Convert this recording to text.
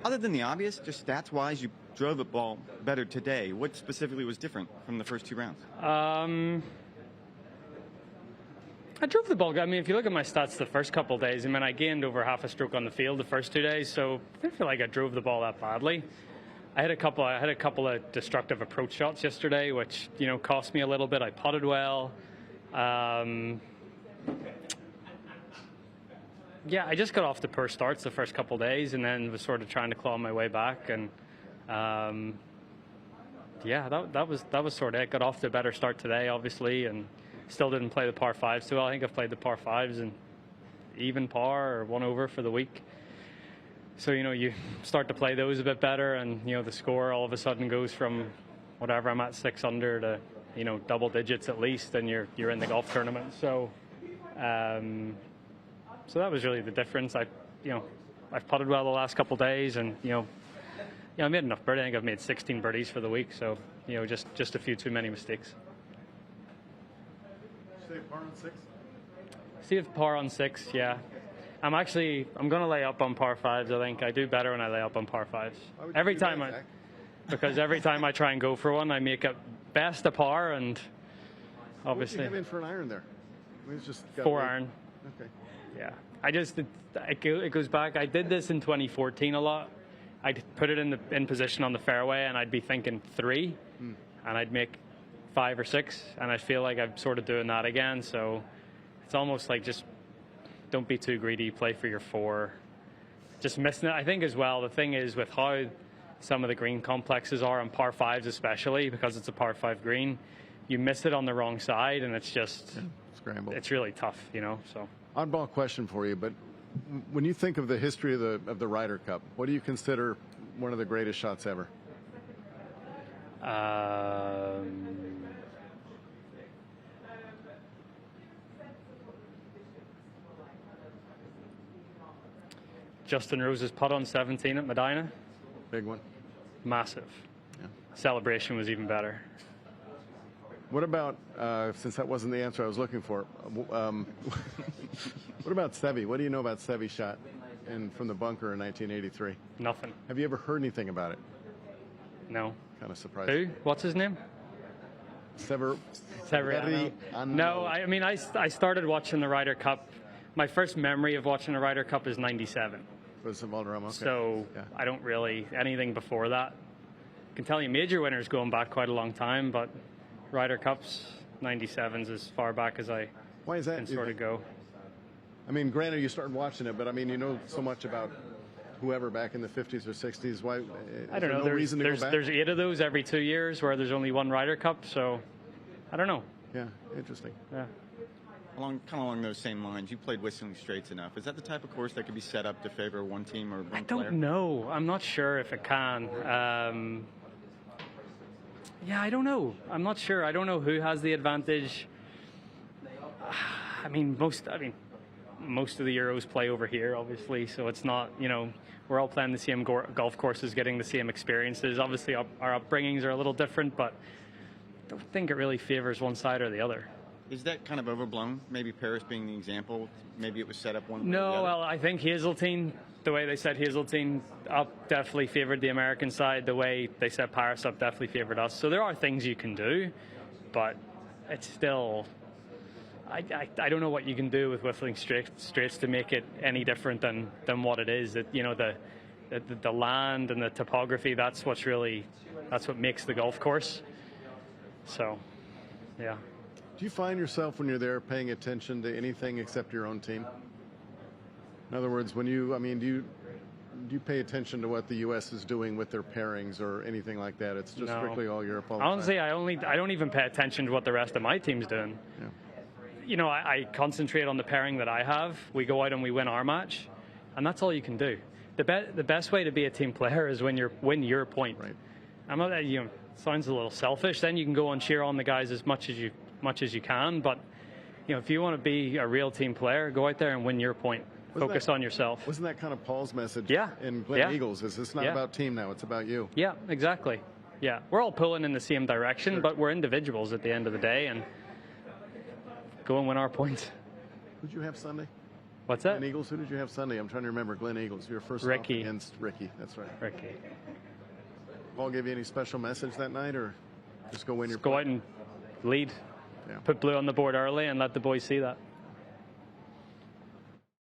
Other than the obvious, just stats-wise, you drove the ball better today. What specifically was different from the first 2 rounds? I drove the ball. I mean, if you look at my stats the first couple of days, I mean, I gained over half a stroke on the field the first 2 days, so I didn't feel like I drove the ball that badly. I had a couple of destructive approach shots yesterday, which cost me a little bit. I putted well. Yeah, I just got off to poor starts the first couple of days, and then was sort of trying to claw my way back. And yeah, that was sort of it. Got off to a better start today, obviously, and still didn't play the par fives too well. I think I've played the par fives and even par or 1 over for the week. So you start to play those a bit better, and the score all of a sudden goes from whatever I'm at 6 under to double digits at least, and you're in the golf tournament. So. So that was really the difference. I've putted well the last couple of days, and I made enough birdies. I think I've made 16 birdies for the week. So just a few too many mistakes. Save par on 6. Save par on 6. Yeah, I'm going to lay up on par fives. I think I do better when I lay up on par fives. Every time because every time I try and go for one, I make it best a par, and obviously. What did you have in for an iron there? It's just 4 iron. Okay. Yeah, it goes back. I did this in 2014 a lot. I'd put it in position on the fairway, and I'd be thinking 3, and I'd make 5 or 6, and I feel like I'm sort of doing that again. So it's almost like just don't be too greedy. Play for your 4. Just missing it. I think as well. The thing is with how some of the green complexes are on par fives, especially because it's a par 5 green, you miss it on the wrong side, and it's just scrambled. It's really tough, So. Oddball question for you, but when you think of the history of the Ryder Cup, what do you consider one of the greatest shots ever? Justin Rose's putt on 17 at Medina. Big one. Massive. Yeah. Celebration was even better. What about, since that wasn't the answer I was looking for, what about Seve? What do you know about Seve's shot from the bunker in 1983? Nothing. Have you ever heard anything about it? No. Kind of surprised. Who? What's his name? Severiano. No, I mean, I started watching the Ryder Cup. My first memory of watching the Ryder Cup is 97. Was it Valderrama? Okay. So yeah. I don't really, anything before that. I can tell you major winners going back quite a long time, but Ryder Cups, 97's as far back as I Why is that? can sort of go. I mean, granted, you started watching it, but I mean, you know so much about whoever back in the 50s or 60s. Why? I don't know. No reason to go back? There's 8 of those every 2 years where there's only one Ryder Cup, so I don't know. Yeah, interesting. Yeah. Kind of along those same lines, you played Whistling Straits enough. Is that the type of course that could be set up to favor one team or one player? I don't know. I'm not sure if it can. Yeah, I don't know. I'm not sure. I don't know who has the advantage. I mean, most of the Euros play over here, obviously, so it's not, we're all playing the same golf courses, getting the same experiences. Obviously, our upbringings are a little different, but I don't think it really favors one side or the other. Is that kind of overblown? Maybe Paris being the example. Maybe it was set up one way or the No, other? well, I think Hazeltine, the way they set Hazeltine up definitely favored the American side. The way they set Paris up definitely favored us. So there are things you can do, but it's still... I don't know what you can do with Whistling Straits to make it any different than what it is. The land and the topography, that's what makes the golf course. So, yeah. Do you find yourself when you're there paying attention to anything except your own team? In other words, do you pay attention to what the U.S. is doing with their pairings or anything like that? It's just strictly all Europe all the Honestly, time. I don't even pay attention to what the rest of my team's doing. Yeah. I concentrate on the pairing that I have. We go out and we win our match, and that's all you can do. The best way to be a team player is win your point. Right. I'm not, sounds a little selfish. Then you can go and cheer on the guys as much as you can. But if you want to be a real team player, go out there and win your point. Focus on yourself. Wasn't that kind of Paul's message in Glen Yeah. Eagles? It's not about team now, it's about you. Yeah, exactly. Yeah, we're all pulling in the same direction, Sure. but we're individuals at the end of the day, and go and win our points. Who'd you have Sunday? What's Glen that? Eagles. Who did you have Sunday? I'm trying to remember. Glen Eagles. Your first off Ricky. against Ricky. That's right. Ricky. Paul give you any special message that night, or just go win your Go play? out and lead. Yeah. Put blue on the board early and let the boys see that.